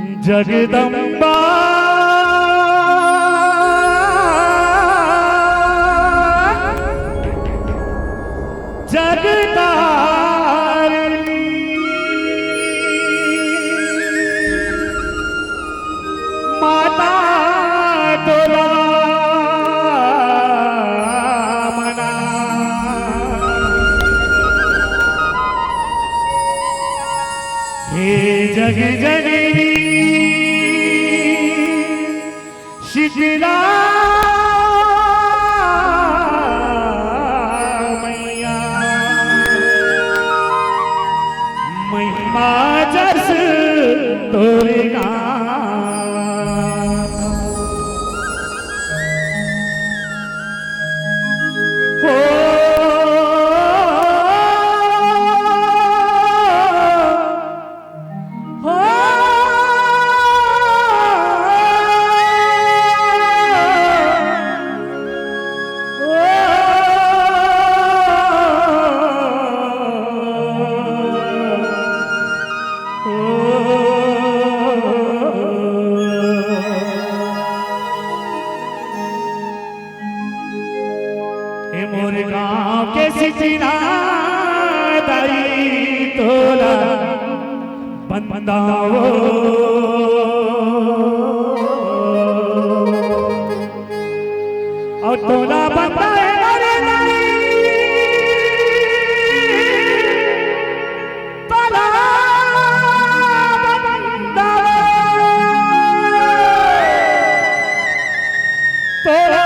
जगदम्बा जगतारिणी माता तोला मना हे जग जननी शीतला मैया महिमा जस तोरे हो मोर गाँव के सिचिना दाई तोला बंदाओ और तोला बंदा है मोरे दाई तोला बंदाओ तोला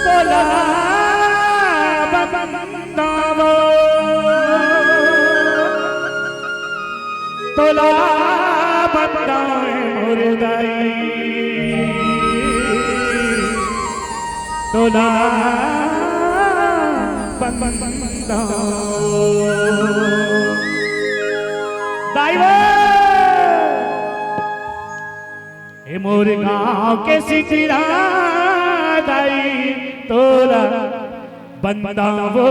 तोला बंदावो तोला बंदाए मोर दाई तोला बंदाओ दाईवो हे मोर गाँव के सिचिरा दाई तोला बंदावो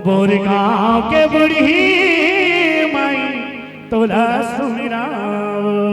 मोर गाँव के बुढ़ी माई तोला सुमिरावो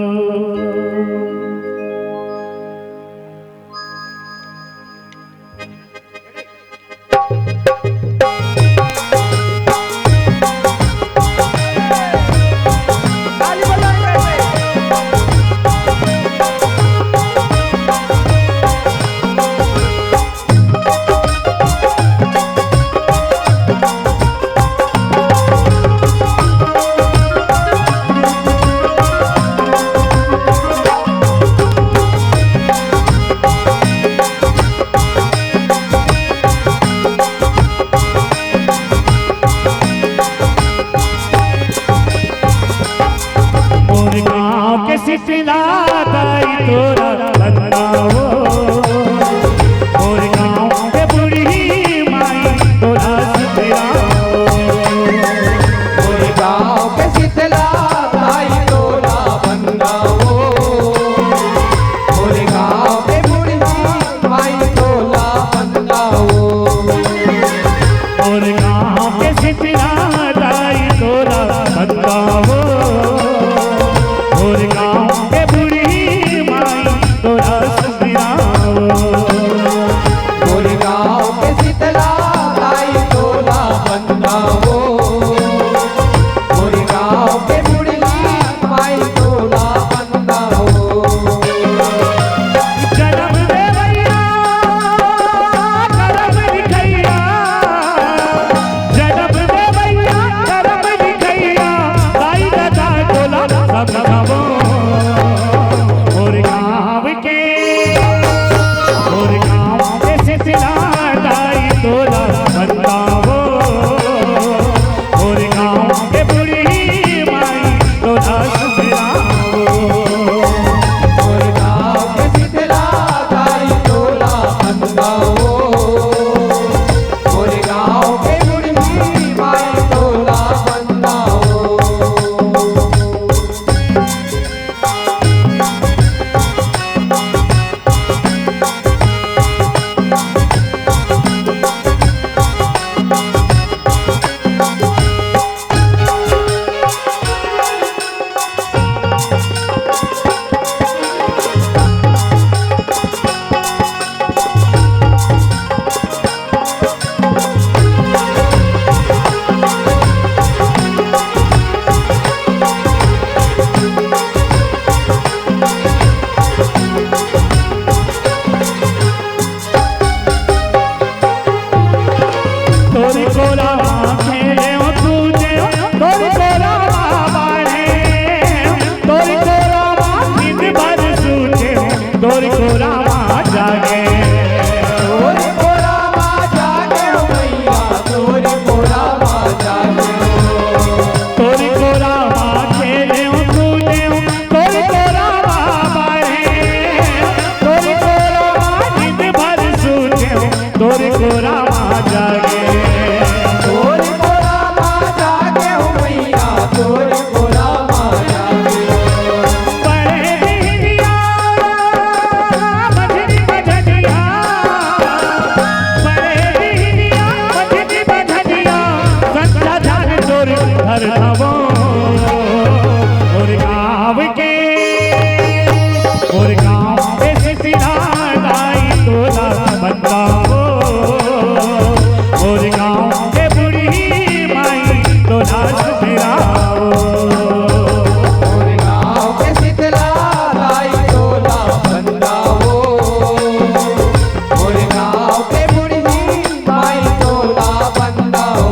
कोरा माँ जागे, तोरी कोरा माँ जागे हो मैया, तोरी कोरा माँ जागे। तोरी कोरा माँ खेले कूदे, तोरी कोरा माँ बाहे, तोरी कोरा माँ नींद भर सूते, तोरी कोरा माँ जागे, तोरी कोरा माँ जागे हो मैया, तोरी कोरा माँ जागे। बड़े बिहनिया मझनी बझनिया, बड़े बिहनिया मझनी बझनिया, संध्या जाग तोरी घर नवो, और गाँव के सिरा लाई तोला बंदाओ, और गाँव के बुढ़ी माई तोला सुधराओ, और गाँव के शीतला लाई तोला बंदाओ, और गाँव के बुढ़ी माई तोला बंदाओ।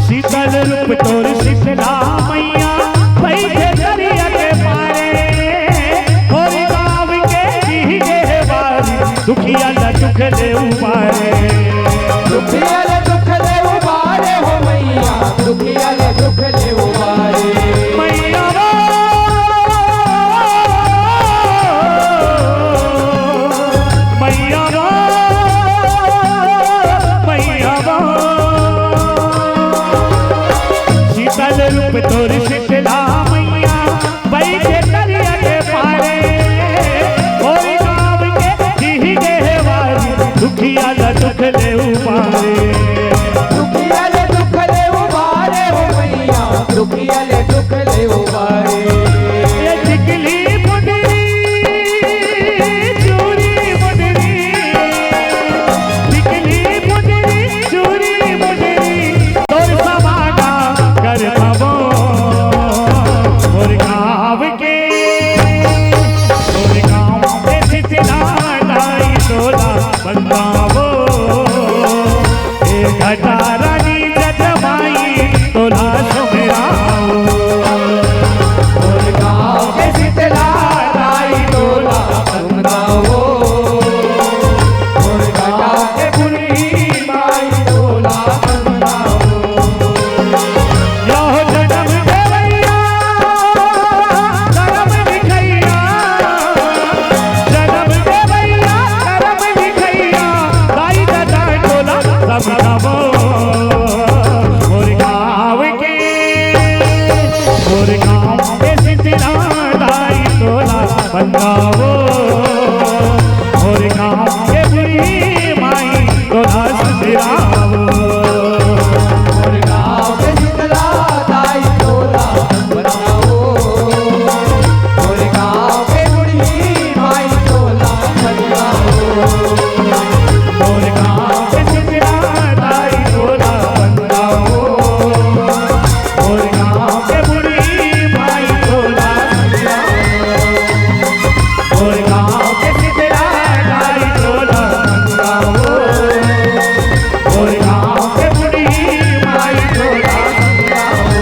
शीतल रूप तोर शीतला मैया बैठे दरिया के पारे, और गाँव के दीहे बारी दुखिया न दुख ले उबारे, दुखिया ले दुख ले उबारे हो मैया, दुखिया ले दुख ले उबारे। मैया वो, मैया वो, मैया वो, शीतल रूप तोर शीतला मैया बैठे दरिया के पारे, और गाँव के दीहे बारी दुखिया न दुख ले उबारे, दुखिया ले दुख ले उबारे हो मैया, दुखिया ले दुख ले उबारे। ये टिकली मुंदरी चूड़ी मुंदरी, टिकली मुंदरी चूड़ी मुंदरी, तोर समाना कर भवो, और गाँव के शीतला लाई तोला बंदावो, ए घटा रानी जजमाई तोला सुधराओ, और गाँव के शीतला लाई तोला बंदाओ, और गाँव के बुढ़ी माई तोला बंदाओ। यो जन्म देवैया करम लिखैया, जन्म देवैया करम लिखैया, दाई दादा टोला सब नवो, और गाँव के शीतला दाई टोला बंदाओ, और गाँव के बुढ़ी माई टोला सुधराओ, और गाँव के शीतला दाई तोला बंदाओ, और गाँव के बुढ़ी माई तोला बंदाओ। और गाँव के शीतला दाई तोला बंदाओ, और गाँव के बुढ़ी माई तोला सुधराओ, और गाँव के शीतला दाई तोला बंदाओ, और गाँव के बुढ़ी माई तोला सुधराओ,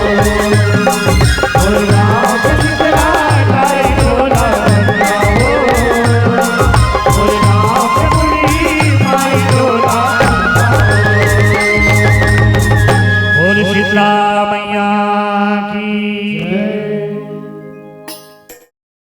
और गाँव के शीतला दाई तोला बंदाओ, और गाँव के बुढ़ी माई तोला सुधराओ। बोल शीतला मैया की